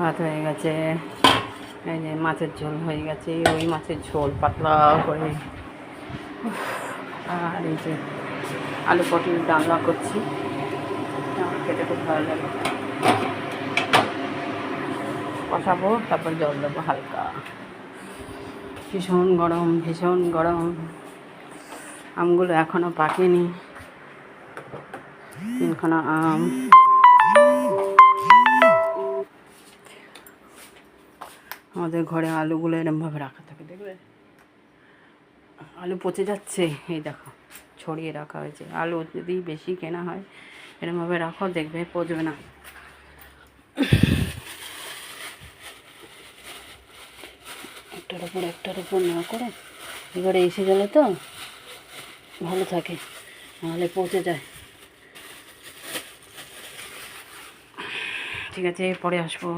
ভাত হয়ে গেছে, এই যে মাছের ঝোল হয়ে গেছে, ওই মাছের ঝোল পাতলা করে। আর এই যে আলু পটল ডালনা করছি, আমার খেতে খুব ভালো লাগে। কষাবো, তারপর জল দেবো হালকা। ভীষণ গরম, ভীষণ গরম। আমগুলো এখনও পাকেনি, 3খানা আম। আমাদের ঘরে আলুগুলো এরমভাবে রাখা থাকে, দেখবে আলু পচে যাচ্ছে, এই দেখো ছড়িয়ে রাখা হয়েছে। আলু যদি বেশি কেনা হয় এরমভাবে রাখো, দেখবে পচবে না। একটার উপর না করে এবারে এসে গেলে তো ভালো থাকে, নাহলে পচে যায়। ঠিক আছে, পরে আসবো।